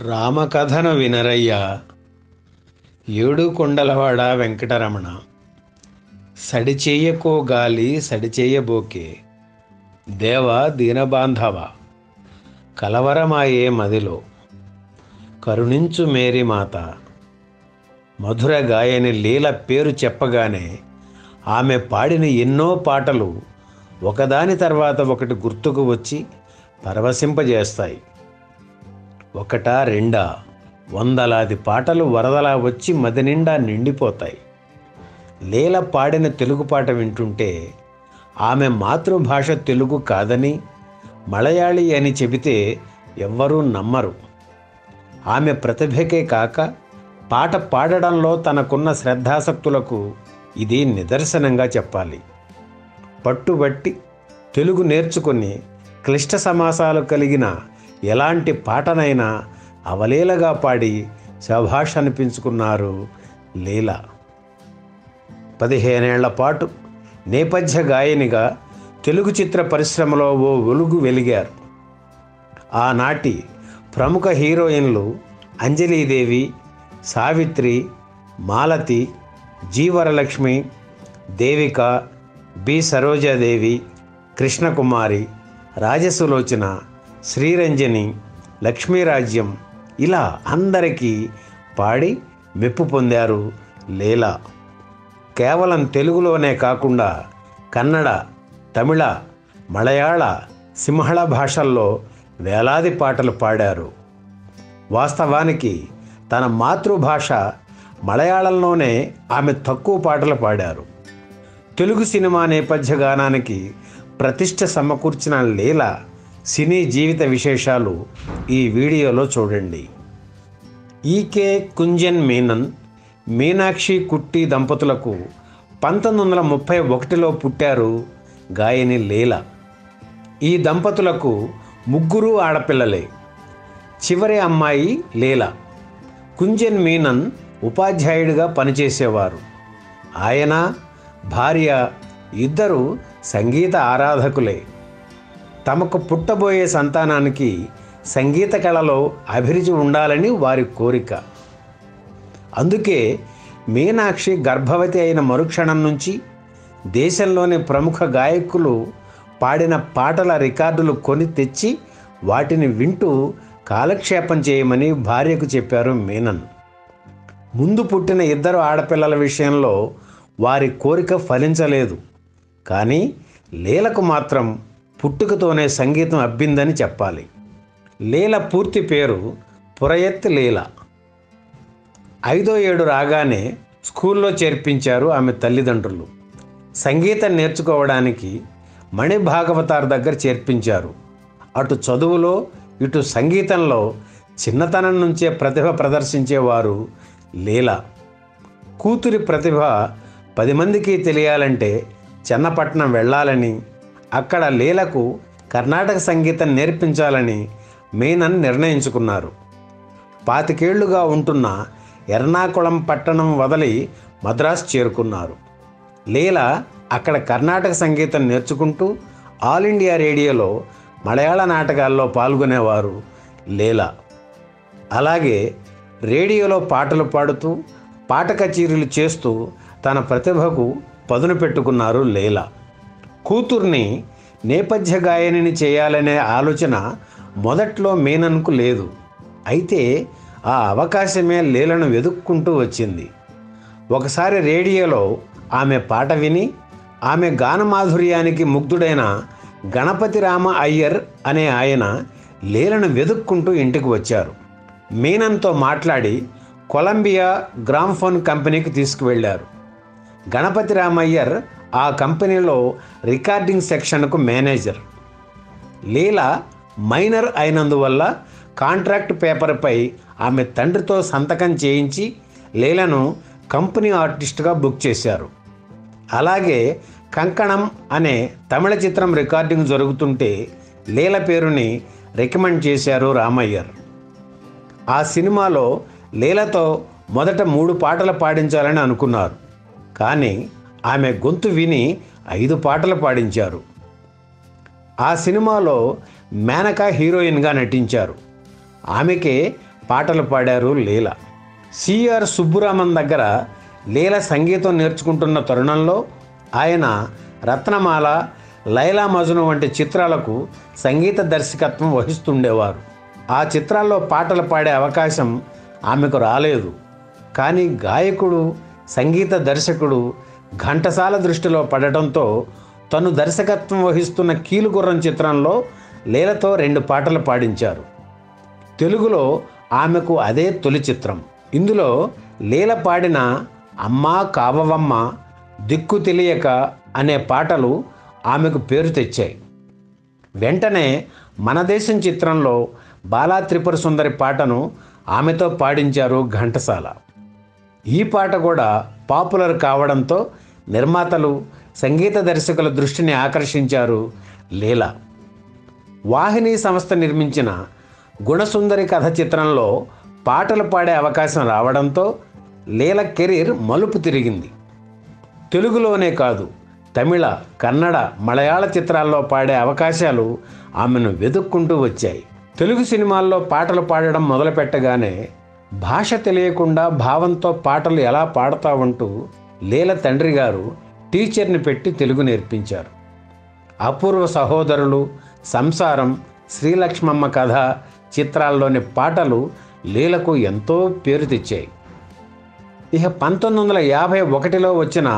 రామకథను వినరయ్య ఏడు కొండలవాడ వెంకటరమణ. సడిచేయకో గాలి సడిచేయబోకే దేవ దీనబాంధవ, కలవరమాయే మదిలో కరుణించు మేరీ మాత. మధుర గాయని లీల పేరు చెప్పగానే ఆమె పాడిన ఎన్నో పాటలు ఒకదాని తర్వాత ఒకటి గుర్తుకు వచ్చి పరవశింపజేస్తాయి. ఒకటా రెండా, వందలాది పాటలు వరదలా వచ్చి మది నిండా నిండిపోతాయి. లీల పాడిన తెలుగు పాట వింటుంటే ఆమె మాతృభాష తెలుగు కాదని, మలయాళీ అని చెబితే ఎవ్వరూ నమ్మరు. ఆమె ప్రతిభకే కాక పాట పాడడంలో తనకున్న శ్రద్ధాసక్తులకు ఇది నిదర్శనంగా చెప్పాలి. పట్టుబట్టి తెలుగు నేర్చుకుని క్లిష్ట సమాసాలు కలిగిన ఎలాంటి పాటనైనా అవలీలగా పాడి శభాష్ అనిపించుకున్నారు లీల. 15 ఏళ్ల పాటు నేపథ్య గాయనిగా తెలుగు చిత్ర పరిశ్రమలో ఓ వెలుగు వెలిగారు. ఆనాటి ప్రముఖ హీరోయిన్లు అంజలీదేవి, సావిత్రి, మాలతి, జి వరలక్ష్మి, దేవిక, బి సరోజాదేవి, కృష్ణకుమారి, రాజసులోచన, శ్రీరంజని, లక్ష్మీరాజ్యం ఇలా అందరికీ పాడి మెప్పు పొందారు లీల. కేవలం తెలుగులోనే కాకుండా కన్నడ, తమిళ, మలయాళ, సింహళ భాషల్లో వేలాది పాటలు పాడారు. వాస్తవానికి తన మాతృభాష మలయాళంలోనే ఆమె తక్కువ పాటలు పాడారు. తెలుగు సినిమా నేపథ్య గానానికి ప్రతిష్ఠ సమకూర్చిన లీల సినీ జీవిత విశేషాలు ఈ వీడియోలో చూడండి. ఈకే కుంజన్ మీనన్, మీనాక్షి కుట్టి దంపతులకు 1931లో పుట్టారు గాయని లీల. ఈ దంపతులకు 3 ఆడపిల్లలే. చివరి అమ్మాయి లీల. కుంజన్ మీనన్ ఉపాధ్యాయుడిగా పనిచేసేవారు. ఆయన భార్య ఇద్దరు సంగీత ఆరాధకులే. తమకు పుట్టబోయే సంతానానికి సంగీత కళలో అభిరుచి ఉండాలని వారి కోరిక. అందుకే మీనాక్షి గర్భవతి అయిన మరుక్షణం నుంచి దేశంలోని ప్రముఖ గాయకులు పాడిన పాటల రికార్డులు కొని తెచ్చి వాటిని వింటూ కాలక్షేపం చేయమని భార్యకు చెప్పారు మీనన్. ముందు పుట్టిన 2 ఆడపిల్లల విషయంలో వారి కోరిక ఫలించలేదు. కానీ లీలకు మాత్రం పుట్టుకతోనే సంగీతం అబ్బిందని చెప్పాలి. లీల పూర్తి పేరు పురయత్ లీల. 5వ ఏడు రాగానే స్కూల్లో చేర్పించారు ఆమె తల్లిదండ్రులు. సంగీతం నేర్చుకోవడానికి మణి భాగవతార్ దగ్గర చేర్పించారు. అటు చదువులో ఇటు సంగీతంలో చిన్నతనం నుంచే ప్రతిభ ప్రదర్శించేవారు లీల. కూతురి ప్రతిభ 10 మందికి తెలియాలంటే చెన్నపట్నం వెళ్ళాలని, అక్కడ లీలకు కర్ణాటక సంగీతం నేర్పించాలని మీనన్ నిర్ణయించుకున్నారు. 25 ఏళ్లుగా ఉంటున్న ఎర్నాకుళం పట్టణం వదిలి మద్రాసు చేరుకున్నారు. లీల అక్కడ కర్ణాటక సంగీతం నేర్చుకుంటూ ఆల్ ఇండియా రేడియోలో మలయాళ నాటకాల్లో పాల్గొనేవారు లీల. అలాగే రేడియోలో పాటలు పాడుతూ పాట కచేరీలు చేస్తూ తన ప్రతిభకు పదును పెట్టుకున్నారు లీల. కూతుర్ని నేపథ్య గాయనిని చేయాలనే ఆలోచన మొదట్లో మీనన్కు లేదు. అయితే ఆ అవకాశమే లీలను వెతుక్కుంటూ వచ్చింది. ఒకసారి రేడియోలో ఆమె పాట విని ఆమె గానమాధుర్యానికి ముగ్ధుడైన గణపతిరామ అయ్యర్ అనే ఆయన లీలను వెతుక్కుంటూ ఇంటికి వచ్చారు. మీనన్తో మాట్లాడి కొలంబియా గ్రామ్ఫోన్ కంపెనీకి తీసుకువెళ్ళారు. గణపతిరామయ్యర్ ఆ కంపెనీలో రికార్డింగ్ సెక్షన్కు మేనేజర్. లీల మైనర్ అయినందువల్ల కాంట్రాక్ట్ పేపర్పై ఆమె తండ్రితో సంతకం చేయించి లీలను కంపెనీ ఆర్టిస్ట్గా బుక్ చేశారు. అలాగే కంకణం అనే తమిళ చిత్రం రికార్డింగ్ జరుగుతుంటే లీల పేరుని రికమెండ్ చేశారు రామయ్యర్. ఆ సినిమాలో లీలతో మొదట 3 పాటలు పాడించాలని అనుకున్నారు. కానీ ఆమె గొంతు విని 5 పాటలు పాడించారు. ఆ సినిమాలో మేనకా హీరోయిన్గా నటించారు. ఆమెకే పాటలు పాడారు లీల. సిఆర్ సుబ్బురామన్ దగ్గర లీల సంగీతం నేర్చుకుంటున్న తరుణంలో ఆయన రత్నమాల, లైలా మజ్ను వంటి చిత్రాలకు సంగీత దర్శకత్వం వహిస్తుండేవారు. ఆ చిత్రాల్లో పాటలు పాడే అవకాశం ఆమెకు రాలేదు. కానీ గాయకుడు, సంగీత దర్శకుడు ఘంటసాల దృష్టిలో పడటంతో తను దర్శకత్వం వహిస్తున్న కీలుగుర్రం చిత్రంలో లీలతో 2 పాటలు పాడించారు. తెలుగులో ఆమెకు అదే తొలి చిత్రం. ఇందులో లీల పాడిన అమ్మా కావవమ్మ, దిక్కు తెలియక అనే పాటలు ఆమెకు పేరు తెచ్చాయి. వెంటనే మన దేశం చిత్రంలో బాలా త్రిపుర సుందరి పాటను ఆమెతో పాడించారు ఘంటసాల. ఈ పాట కూడా పాపులర్ కావడంతో నిర్మాతలు, సంగీత దర్శకుల దృష్టిని ఆకర్షించారు లీల. వాహిని సంస్థ నిర్మించిన గుణసుందరి కథ చిత్రంలో పాటలు పాడే అవకాశం రావడంతో లీల కెరీర్ మలుపు తిరిగింది. తెలుగులోనే కాదు, తమిళ, కన్నడ, మలయాళ చిత్రాల్లో పాడే అవకాశాలు ఆమెను వెతుక్కుంటూ వచ్చాయి. తెలుగు సినిమాల్లో పాటలు పాడడం మొదలుపెట్టగానే భాష తెలియకుండా భావంతో పాటలు ఎలా పాడతావంటూ లీల తండ్రి గారు టీచర్ని పెట్టి తెలుగు నేర్పించారు. అపూర్వ సహోదరులు, సంసారం, శ్రీలక్ష్మమ్మ కథ చిత్రాల్లోని పాటలు లీలకు ఎంతో పేరు తెచ్చాయి. ఇక 1951లో వచ్చిన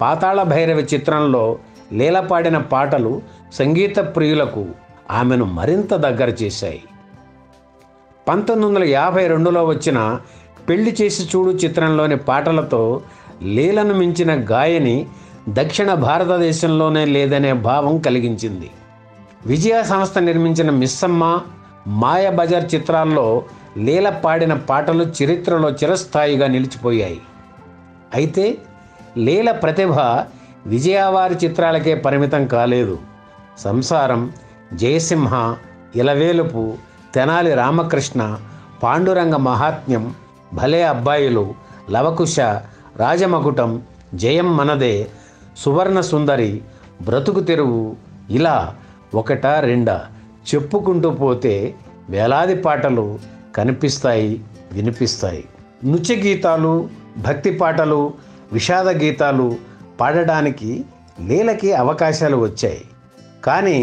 పాతాళ భైరవి చిత్రంలో లీల పాడిన పాటలు సంగీత ప్రియులకు ఆమెను మరింత దగ్గర చేశాయి. 1952లో వచ్చిన పెళ్లి చేసి చూడు చిత్రంలోని పాటలతో లీలను మించిన గాయని దక్షిణ భారతదేశంలోనే లేదనే భావం కలిగించింది. విజయ సంస్థ నిర్మించిన మిస్సమ్మ, మాయాబజార్ చిత్రాల్లో లీల పాడిన పాటలు చరిత్రలో చిరస్థాయిగా నిలిచిపోయాయి. అయితే లీల ప్రతిభ విజయవారి చిత్రాలకే పరిమితం కాలేదు. సంసారం, జయసింహ, ఇలవేలుపు, తెనాలి రామకృష్ణ, పాండురంగ మహాత్మ్యం, భలే అబ్బాయిలు, లవకుశ, రాజమకుటం, జయం మనదే, సువర్ణ సుందరి, బ్రతుకు తెరువు, ఇలా ఒకటా రెండా చెప్పుకుంటూ పోతే వేలాది పాటలు కనిపిస్తాయి, వినిపిస్తాయి. నృత్య గీతాలు, భక్తి పాటలు, విషాద గీతాలు పాడడానికి లీలకి అవకాశాలు వచ్చాయి. కానీ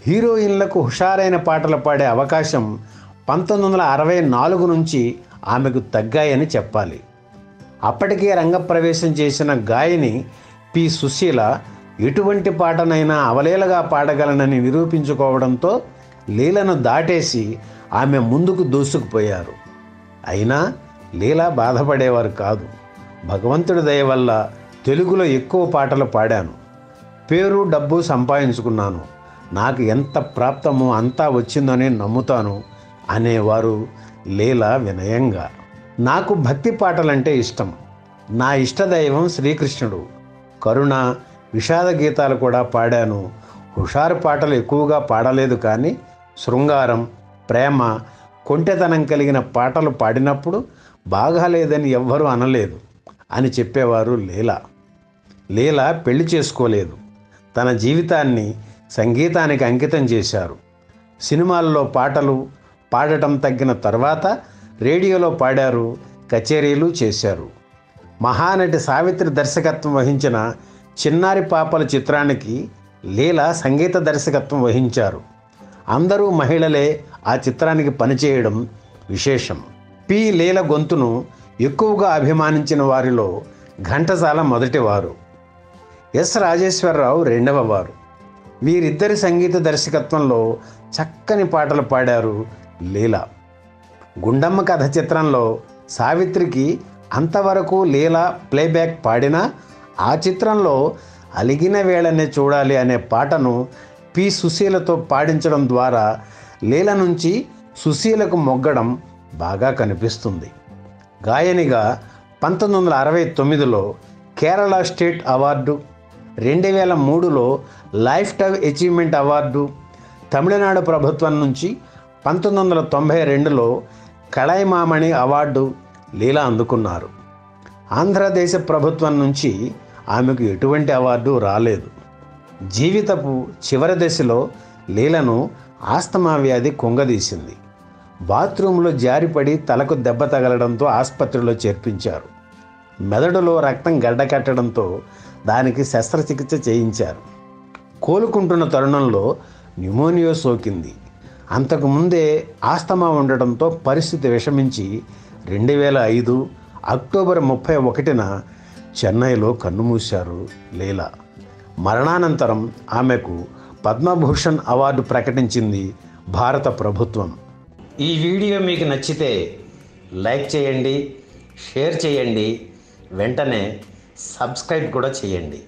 హీరోయిన్లకు హుషారైన పాటలు పాడే అవకాశం 1964 నుంచి ఆమెకు తగ్గాయని చెప్పాలి. అప్పటికే రంగప్రవేశం చేసిన గాయని పి. సుశీల ఎటువంటి పాటనైనా అవలీలగా పాడగలనని నిరూపించుకోవడంతో లీలను దాటేసి ఆమె ముందుకు దూసుకుపోయారు. అయినా లీల బాధపడేవారు కాదు. భగవంతుడి దయ వల్ల తెలుగులో ఎక్కువ పాటలు పాడాను, పేరు డబ్బు సంపాదించుకున్నాను, నాకు ఎంత ప్రాప్తమో అంతా వచ్చిందని నమ్ముతాను అనేవారు లీల వినయంగా. నాకు భక్తి పాటలంటే ఇష్టం. నా ఇష్టదైవం శ్రీకృష్ణుడు. కరుణ, విషాద గీతాలు కూడా పాడాను. హుషారు పాటలు ఎక్కువగా పాడలేదు, కానీ శృంగారం, ప్రేమ, కొంటెతనం కలిగిన పాటలు పాడినప్పుడు బాగాలేదని ఎవ్వరూ అనలేదు అని చెప్పేవారు లీల. లీల పెళ్లి చేసుకోలేదు. తన జీవితాన్ని సంగీతానికి అంకితం చేశారు. సినిమాల్లో పాటలు పాడటం తగ్గిన తర్వాత రేడియోలో పాడారు, కచేరీలు చేశారు. మహానటి సావిత్రి దర్శకత్వం వహించిన చిన్నారి పాపల చిత్రానికి లీల సంగీత దర్శకత్వం వహించారు. అందరూ మహిళలే ఆ చిత్రానికి పనిచేయడం విశేషం. పి. లీల గొంతును ఎక్కువగా అభిమానించిన వారిలో ఘంటసాల మొదటివారు, ఎస్. రాజేశ్వరరావు రెండవ వారు. వీరిద్దరి సంగీత దర్శకత్వంలో చక్కని పాటలు పాడారు లీల. గుండమ్మ కథ చిత్రంలో సావిత్రికి అంతవరకు లీల ప్లేబ్యాక్ పాడినా ఆ చిత్రంలో అలిగిన వేళనే చూడాలి అనే పాటను పి. సుశీలతో పాడించడం ద్వారా లీల నుంచి సుశీలకు మొగ్గడం బాగా కనిపిస్తుంది. గాయనిగా 1969లో కేరళ స్టేట్ అవార్డు, 2003లో life time achievement award, Tamil Nadu ప్రభుత్వం నుంచి 1992లో కళైమామణి అవార్డు లీల అందుకున్నారు. ఆంధ్రదేశ ప్రభుత్వం నుంచి ఆమెకు ఎటువంటి అవార్డు రాలేదు. జీవితపు చివరి దశలో లీలను ఆస్తమా వ్యాధి కుంగదీసింది. బాత్రూంలో జారిపడి తలకు దెబ్బ తగలడంతో ఆసుపత్రిలో చేర్పించారు. మెదడులో రక్తం గడ్డకట్టడంతో దానికి శస్త్రచికిత్స చేయించారు. కోలుకుంటున్న తరుణంలో న్యూమోనియా సోకింది. అంతకుముందే ఆస్తమా ఉండడంతో పరిస్థితి విషమించి 2005 అక్టోబర్ 31న చెన్నైలో కన్నుమూశారు లీలా. మరణానంతరం ఆమెకు పద్మభూషణ్ అవార్డు ప్రకటించింది భారత ప్రభుత్వం. ఈ వీడియో మీకు నచ్చితే లైక్ చేయండి, షేర్ చేయండి, వెంటనే సబ్స్క్రైబ్ కూడా చేయండి.